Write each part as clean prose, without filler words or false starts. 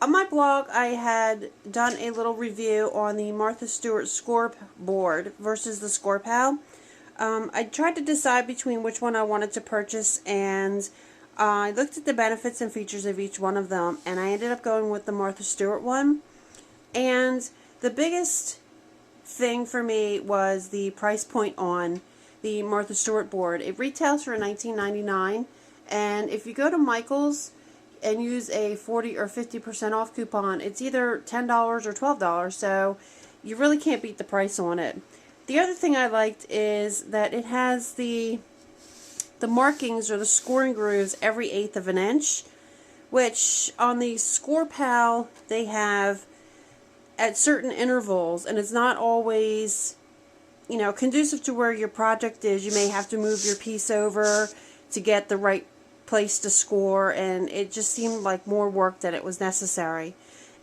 On my blog, I had done a little review on the Martha Stewart Score Board versus the scor-pal. I tried to decide between which one I wanted to purchase, and I looked at the benefits and features of each one of them, and I ended up going with the Martha Stewart one. And the biggest thing for me was the price point on the Martha Stewart board. It retails for $19.99, and if you go to Michael's and use a 40 or 50% off coupon, it's either $10 or $12, so you really can't beat the price on it. The other thing I liked is that it has the markings or the scoring grooves every 1/8 of an inch, which on the scor-pal they have at certain intervals, and it's not always, you know, conducive to where your project is. You may have to move your piece over to get the right place to score, and it just seemed like more work than it was necessary.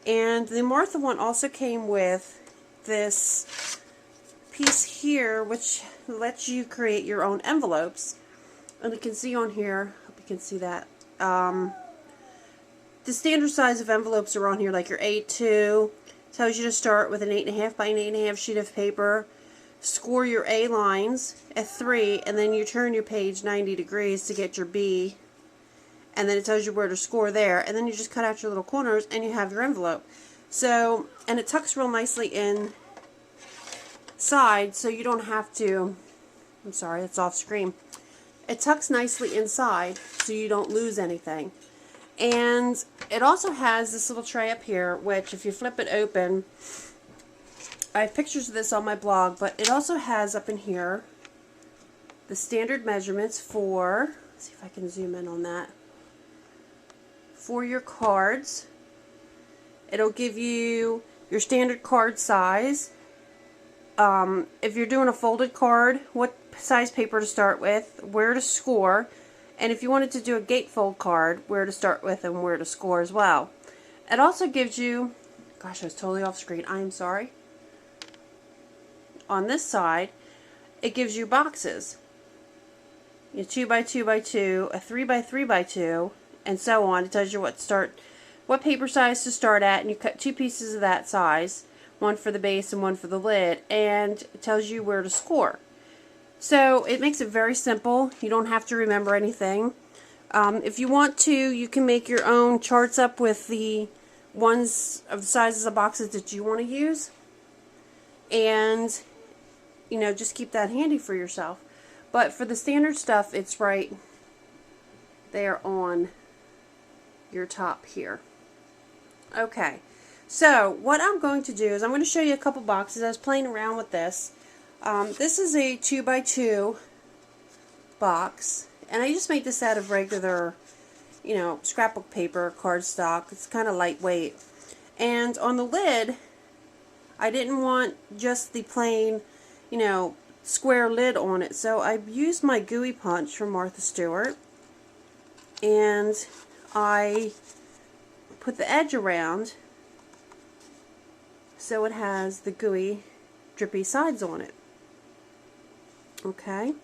And the Martha one also came with this piece here, which lets you create your own envelopes. And you can see on here, hope you can see that, the standard size of envelopes are on here, like your A2. Tells you to start with an 8.5 by an 8.5 sheet of paper, score your A lines at 3, and then you turn your page 90 degrees to get your B, and then it tells you where to score there, and then you just cut out your little corners and you have your envelope. So, and it tucks real nicely inside, so you don't have to, I'm sorry, it's off screen. It tucks nicely inside so you don't lose anything. And it also has this little tray up here, which if you flip it open, I have pictures of this on my blog, but it also has up in here the standard measurements for, let's see if I can zoom in on that, for your cards. It'll give you your standard card size. If you're doing a folded card, what size paper to start with, where to score, and if you wanted to do a gatefold card, where to start with and where to score as well. It also gives you, gosh, I was totally off screen, I'm sorry. On this side, it gives you boxes. A 2x2x2, a 3x3x2, and so on. It tells you what paper size to start at, and you cut 2 pieces of that size, one for the base and one for the lid, and it tells you where to score. So it makes it very simple. You don't have to remember anything. If you want to, you can make your own charts up with the ones of the sizes of boxes that you want to use, and you know, just keep that handy for yourself. But for the standard stuff, it's right there on your top here. Okay, so what I'm going to do is I'm going to show you a couple boxes. I was playing around with this. This is a 2x2 box, and I just made this out of regular, you know, scrapbook paper, cardstock. It's kind of lightweight. And on the lid, I didn't want just the plain, you know, square lid on it, so I used my gooey punch from Martha Stewart, and I put the edge around so it has the gooey, drippy sides on it. Okay.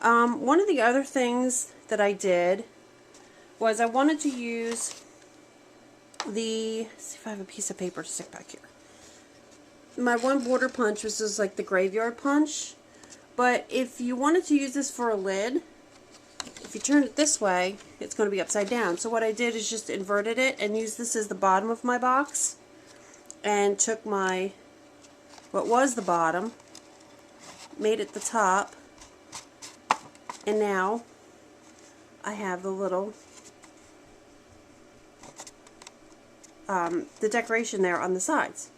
One of the other things that I did was I wanted to use the, let's see if I have a piece of paper to stick back here. My one border punch was just like the graveyard punch, but if you wanted to use this for a lid, if you turn it this way, it's going to be upside down. So what I did is just inverted it and used this as the bottom of my box, and took my, what was the bottom, made it the top, and now I have the little the decoration there on the sides.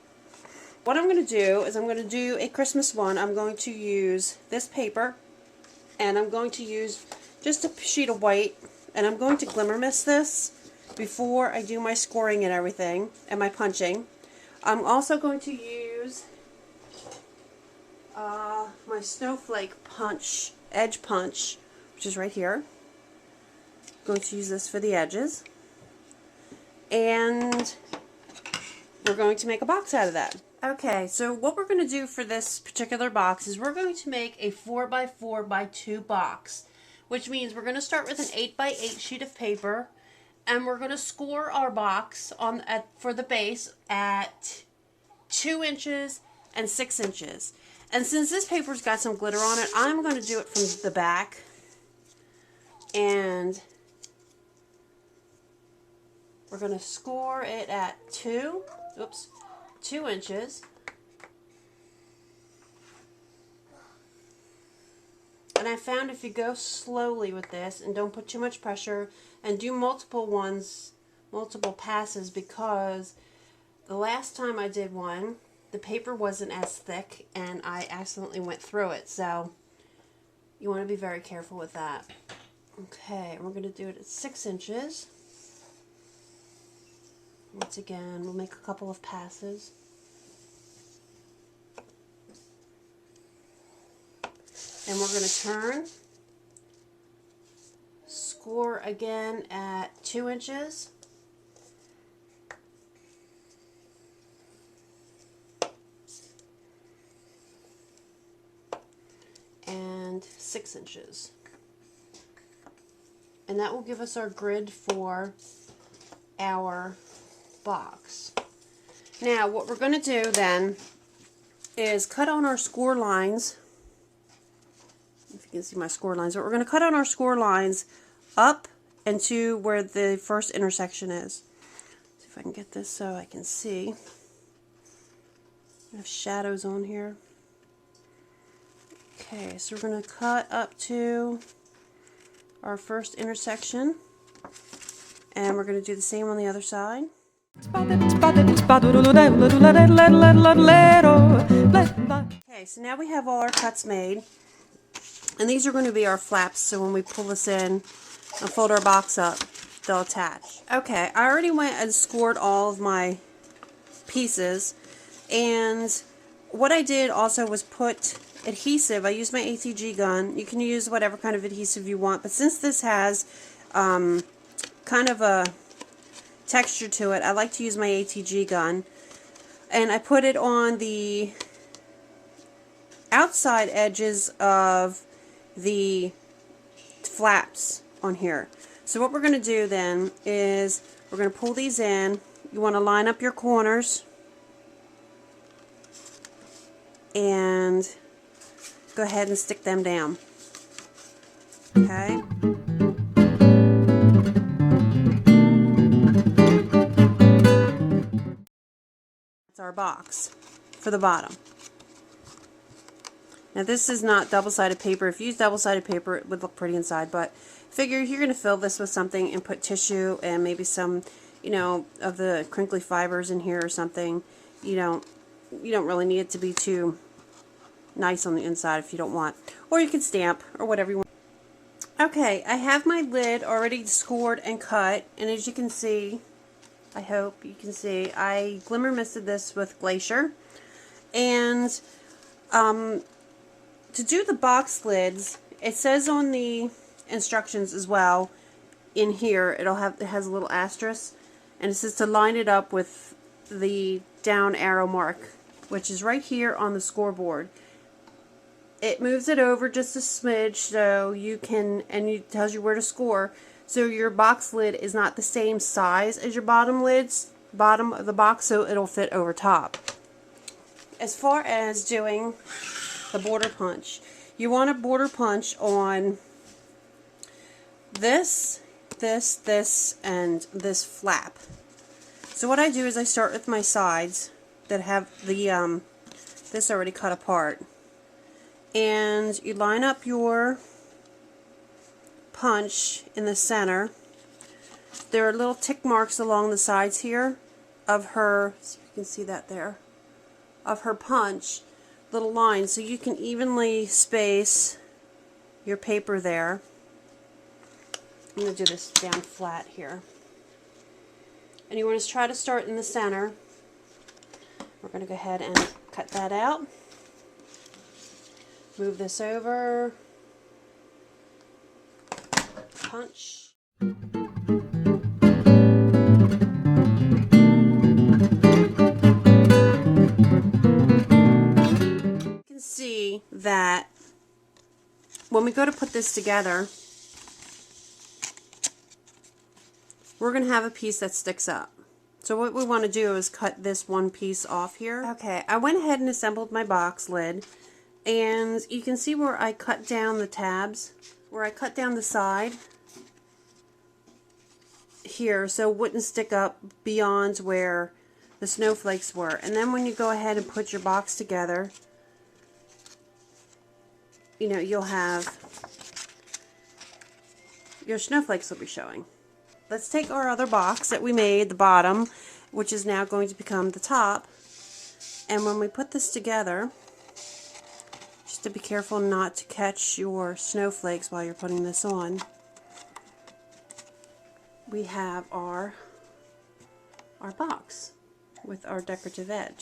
What I'm going to do is I'm going to do a Christmas one. I'm going to use this paper, and I'm going to use just a sheet of white, and I'm going to glimmer mist this before I do my scoring and everything and my punching. I'm also going to use my snowflake punch, edge punch, which is right here. I'm going to use this for the edges, and we're going to make a box out of that. Okay, so what we're going to do for this particular box is we're going to make a 4x4x2 box, which means we're going to start with an 8x8 sheet of paper, And we're going to score our box for the base at 2 inches and 6 inches. And since this paper's got some glitter on it, I'm going to do it from the back. And we're going to score it at 2 inches. And I found if you go slowly with this and don't put too much pressure and do multiple passes, because the last time I did one, the paper wasn't as thick and I accidentally went through it. So you want to be very careful with that. Okay, and we're going to do it at 6 inches. Once again, we'll make a couple of passes. And we're going to turn, score again at 2 inches. And 6 inches. And that will give us our grid for our box. Now what we're going to do then is cut on our score lines. If you can see my score lines, but we're going to cut on our score lines up and to where the first intersection is. See if I can get this so I can see. I have shadows on here. Okay, so we're going to cut up to our first intersection, and we're going to do the same on the other side. Okay, so now we have all our cuts made, and these are going to be our flaps, so when we pull this in and fold our box up, they'll attach. Okay, I already went and scored all of my pieces, and what I did also was put adhesive. I used my ATG gun. You can use whatever kind of adhesive you want, but since this has kind of a texture to it, I like to use my ATG gun, and I put it on the outside edges of the flaps on here. So what we're going to do then is we're going to pull these in. You want to line up your corners and go ahead and stick them down. Okay. That's our box for the bottom. Now this is not double-sided paper. If you use double-sided paper, it would look pretty inside, but figure you're going to fill this with something and put tissue and maybe some, you know, of the crinkly fibers in here or something. You don't really need it to be too nice on the inside if you don't want. Or you can stamp or whatever you want. Okay, I have my lid already scored and cut, and as you can see, I hope you can see, I glimmer misted this with Glacier. And to do the box lids, it says on the instructions as well, in here, it has a little asterisk, and it says to line it up with the down arrow mark, which is right here on the scoreboard. It moves it over just a smidge so you can, and it tells you where to score, so your box lid is not the same size as your bottom of the box, so it'll fit over top. As far as doing the border punch, you want to border punch on this, and this flap. So what I do is I start with my sides that have the this already cut apart, and you line up your punch in the center. There are little tick marks along the sides here of her, so you can see that there, of her punch, little lines, so you can evenly space your paper there. I'm going to do this down flat here. And you want to try to start in the center. We're going to go ahead and cut that out. Move this over. Punch. You can see that when we go to put this together, we're going to have a piece that sticks up. So what we want to do is cut this one piece off here. Okay, I went ahead and assembled my box lid, and you can see where I cut down the tabs, where I cut down the side here so it wouldn't stick up beyond where the snowflakes were. And then when you go ahead and put your box together, you know, you'll have your snowflakes will be showing. Let's take our other box that we made, the bottom, which is now going to become the top, and when we put this together, just to be careful not to catch your snowflakes while you're putting this on, we have our box with our decorative edge.